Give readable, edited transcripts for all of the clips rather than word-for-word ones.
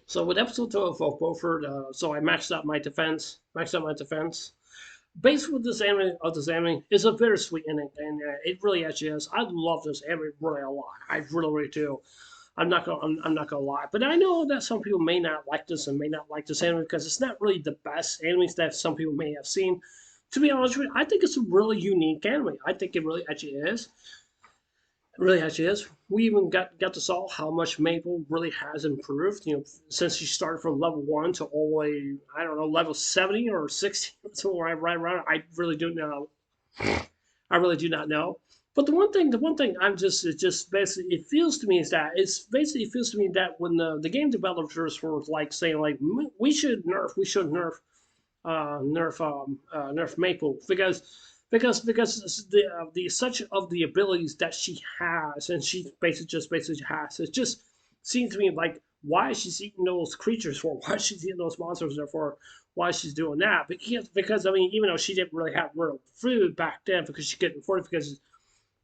So with episode 2 of Beaufort, so I maxed out my defense. Based with this anime is a bittersweet ending, and it really actually is. I love this anime really a lot. I really, really do. I'm not gonna lie, but I know that some people may not like this and may not like this anime because it's not really the best anime that some people may have seen. To be honest with you, I think it's a really unique anime. I think it really actually is. It really actually is. We even got to saw how much Maple really has improved. Since she started from level 1 to all the way, I don't know, level 70 or 60, so right around. I really do know. I really do not know. But the one thing it just basically it feels to me is that it feels to me that when the game developers were like saying like we should nerf Maple because the such of the abilities that she has and she basically has it just seems to me like why she's eating those creatures for, why she's eating those monsters there for, why she's doing that. Because I mean, even though she didn't really have real food back then because she couldn't afford it because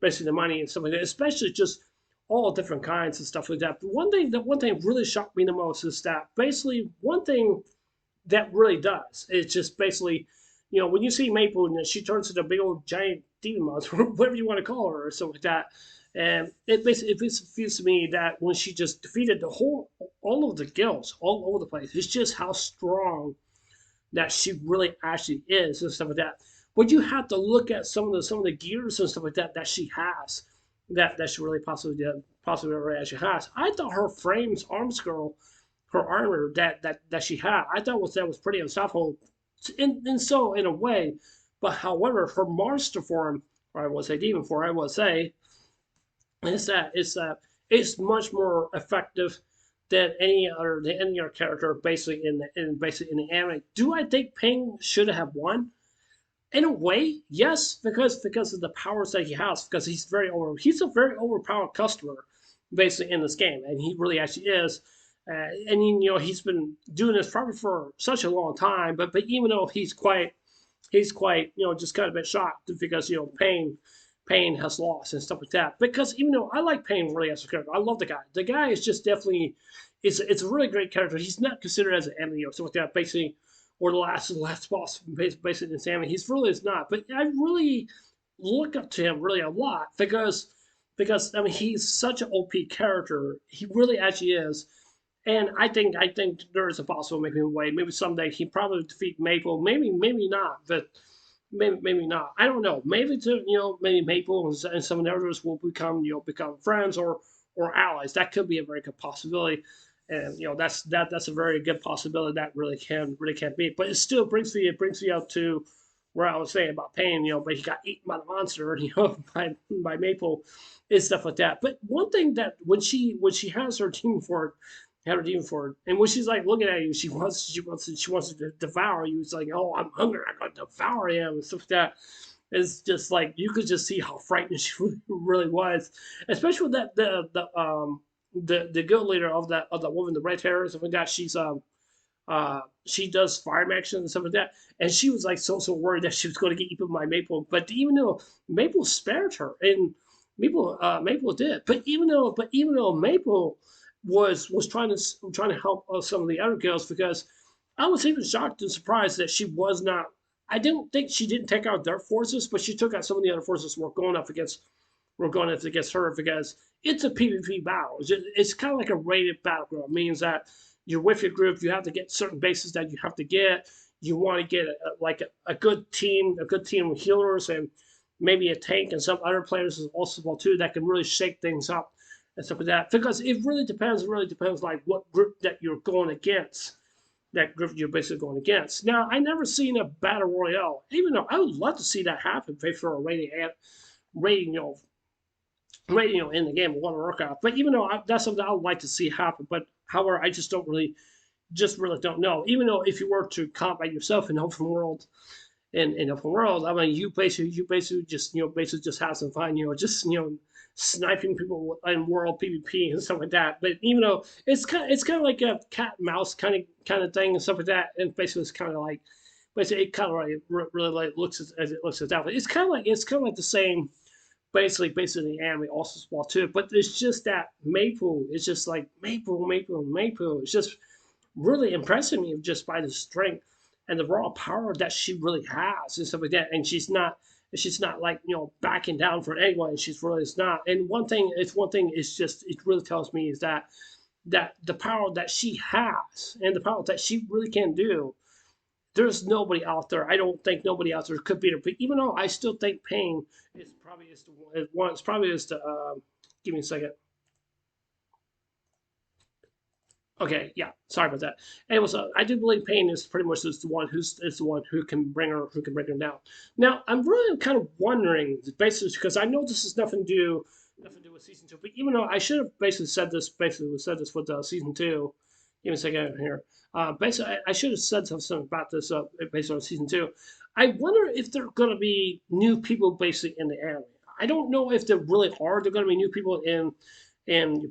basically the money and stuff like that, especially just all different kinds and stuff like that. But one thing really shocked me the most is that basically one thing that really does. It's just basically, when you see Maple and she turns into a big old giant demon monster, whatever you want to call her, or something like that. And it feels to me that when she just defeated all of the guilds all over the place, it's just how strong that she really actually is and stuff like that. But you have to look at some of the gears and stuff like that that she has, that she really possibly really actually has. I thought her frames arms girl her armor that she had. I thought that was pretty unstoppable, in a way. But however, her monster form, or I will say demon form, I will say, it's much more effective than any other character basically in the anime. Do I think Ping should have won? In a way, yes, because of the powers that he has. Because he's a very overpowered customer, basically in this game, and he really actually is. And he's been doing this probably for such a long time. But even though he's quite just kind of a bit shocked because Pain has lost and stuff like that. Because even though I like Pain really as a character, I love the guy. The guy is just definitely it's a really great character. He's not considered as an enemy or something like that. Basically, or the last boss basically in Sammy. He's really is not. But I really look up to him really a lot because I mean he's such an OP character. He really actually is. And I think there is a possible maybe way. Maybe someday he probably defeat Maple. Maybe not. But maybe not. I don't know. Maybe Maple and some of the others will become friends or allies. That could be a very good possibility. And that's a very good possibility that really can be. But it still brings me out to where I was saying about Pain. But he got eaten by the monster. By Maple and stuff like that. But one thing that when she has her team for it, had her demon for it. And when she's like looking at you, she wants to devour you. It's like, oh, I'm hungry. I'm gonna devour him and stuff like that. It's just like you could just see how frightened she really was, especially with that the guild leader of that woman, the red hair and stuff like that. She does fire action and stuff like that, and she was like so worried that she was going to get eaten by Maple. But even though Maple spared her, and Maple did, but even though Maple was trying to help some of the other girls because I was even shocked and surprised that she was not. I didn't think she didn't take out their forces, but she took out some of the other forces were going up against her because it's a PvP battle. It's kind of like a rated battleground. It means that you're with your group, you have to get certain bases that you have to get. You want to get a good team, of healers, and maybe a tank and some other players as also well too that can really shake things up and stuff like that. Because it really depends. It really depends like what group that you're going against. That group you're basically going against. Now, I never seen a battle royale, even though I would love to see that happen. Pay for a rating, in the game of World of Warcraft. But even though that's something I would like to see happen, but however, I just really don't know. Even though if you were to combat yourself in open world, I mean, you basically just have some fun, just sniping people in world PvP and stuff like that. But even though it's kind of like a cat and mouse kind of thing and stuff like that, and basically it's kind of like basically it kind of like really like looks as it looks at that. But it's kind of like the same basically the anime also as well too. But it's just that Maple is just like Maple. It's just really impressing me just by the strength and the raw power that she really has and stuff like that. And she's not like backing down for anyone. She's really is not. And one thing is just it really tells me is that the power that she has and the power that she really can do. There's nobody out there. I don't think nobody out there could beat her. But even though I still think Pain is probably is the one. It's probably is the. Give me a second. Okay, yeah, sorry about that. And it was I do believe Payne is pretty much is the one who can bring her down. Now I'm really kind of wondering basically because I know this has nothing to do with season two, but even though I should have basically said this with season two. Give me a second here. Basically, I should have said something about this based on season two. I wonder if there are going to be new people basically in the anime. I don't know if there really are. There going to be new people in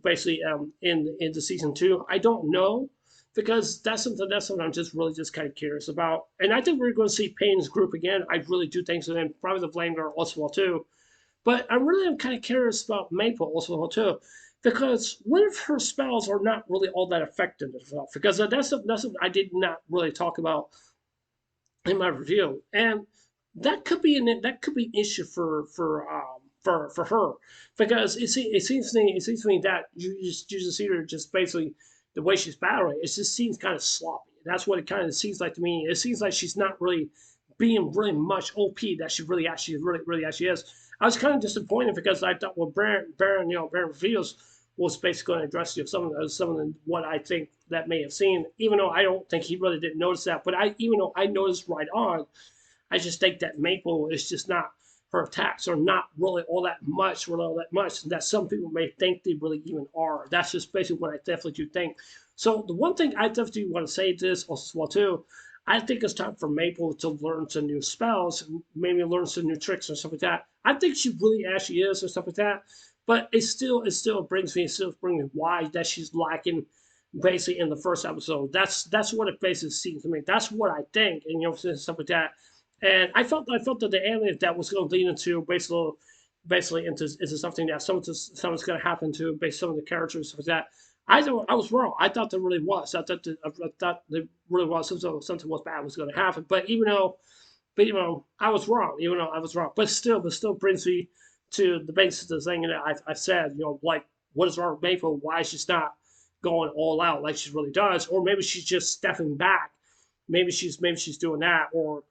basically in the season two. I don't know because that's something I'm just really just kind of curious about. And I think we're going to see Payne's group again. I really do think so. And probably the Flame Girl also will too. But I really am kind of curious about Maple also too, because what if her spells are not really all that effective as well? Because that's something I did not really talk about in my review, and that could be an issue for her because it seems to me that you just see her just basically the way she's battling. It just seems kind of sloppy. That's what it kind of seems like to me. It seems like she's not really being really much OP that she really actually is. I was kind of disappointed because I thought well Baron reveals was basically going to address some of the, what I think that may have seen, even though I don't think he really didn't notice that. But I even though I noticed right on, I just think that Maple is just not her attacks are not really all that much that some people may think they really even are. That's just basically what I definitely do think. So the one thing I definitely want to say to this also as well too, I think it's time for Maple to learn some new spells, maybe learn some new tricks or stuff like that. I think she really actually is or stuff like that. But it still brings me why that she's lacking basically in the first episode. That's what it basically seems to me. That's what I think, and stuff like that. And I felt that the anime that was going to lead into basically into something that something's going to happen to based on some of the characters stuff like that. I was wrong. I thought there really was. I thought there really was something was bad was going to happen. But I was wrong. Even though I was wrong, but still brings me to the basis of the thing that I said. Like what is wrong with Maple? Why she's not going all out like she really does, or maybe she's just stepping back. Maybe she's doing that, or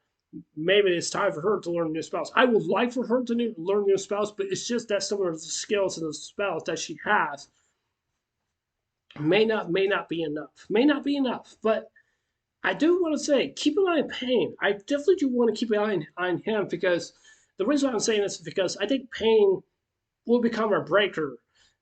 maybe it's time for her to learn new spells. I would like for her to learn new spells, but it's just that some of the skills and the spells that she has may not be enough. May not be enough. But I do want to say keep an eye on Pain. I definitely do want to keep an eye on him because the reason why I'm saying this is because I think Pain will become a breaker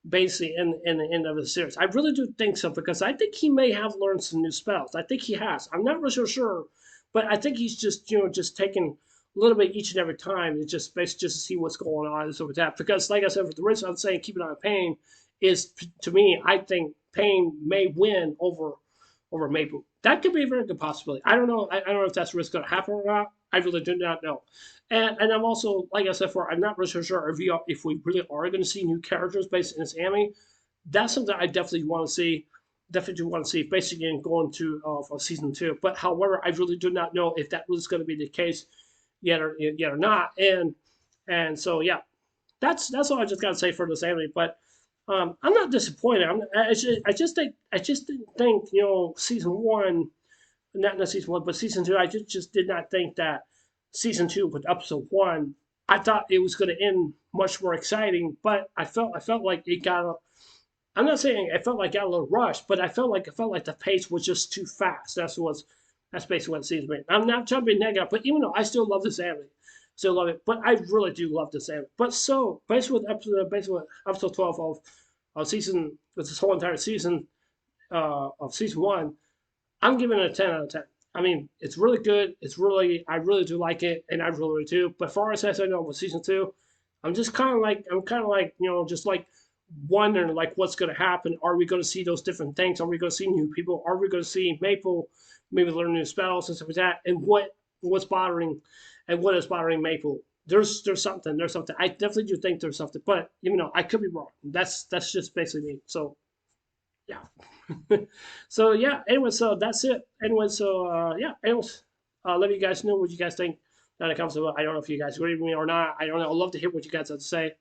basically in the end of the series. I really do think so because I think he may have learned some new spells. I think he has. I'm not really sure, but I think he's just just taking a little bit each and every time and just basically just to see what's going on and stuff like that. Because like I said, for the reason I'm saying keep an eye on Pain is to me, I think Pain may win over Maple. That could be a very good possibility. I don't know. I don't know if that's what's going to happen or not. I really do not know. And I'm also, like I said before, I'm not really sure if we really are going to see new characters based in this anime. That's something I definitely want to see. Definitely want to see, basically going to for season two. But however, I really do not know if that was going to be the case yet or not. And so yeah, that's all I just got to say for this anime. But I'm not disappointed. I just didn't think season one, not season one, but season two. I just did not think that season two with episode one. I thought it was going to end much more exciting, but I felt like it got. I'm not saying I felt like it got a little rushed, but I felt like the pace was just too fast. That's basically what it seems to me. I'm not trying to be negative, but even though I still love this anime, still love it, but I really do love this anime. But so basically with episode 12 of season with this whole entire season of season one, I'm giving it a 10 out of 10. I mean, it's really good. I really do like it, and I really do. But far as I know with season two, I'm kind of like, just like wondering like what's going to happen. Are we going to see those different things? Are we going to see new people? Are we going to see Maple maybe learn new spells and stuff like that? And what's bothering, and what is bothering Maple? There's something. I definitely do think there's something, but I could be wrong. That's just basically me. So Yeah. So yeah. Anyway, so that's it. Anyway, so yeah. Anyways, let you guys know what you guys think when it comes to it. I don't know if you guys agree with me or not. I don't know. I'd love to hear what you guys have to say.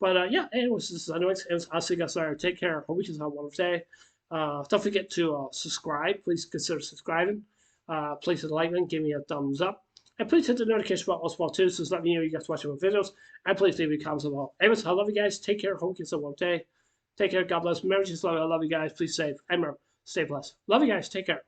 But yeah, anyways, anyways, I'll see you guys later. Take care. Hope you guys have a wonderful day. Don't forget to subscribe. Please consider subscribing. Please hit the like button. Give me a thumbs up. And please hit the notification bell as well too, so let me know you guys watching my videos. And please leave me comments as well. Anyways, I love you guys. Take care. Hope you guys have a wonderful day. Take care. God bless. Remember, just love. I love you guys. Please save. And remember, stay blessed. Love you guys. Take care.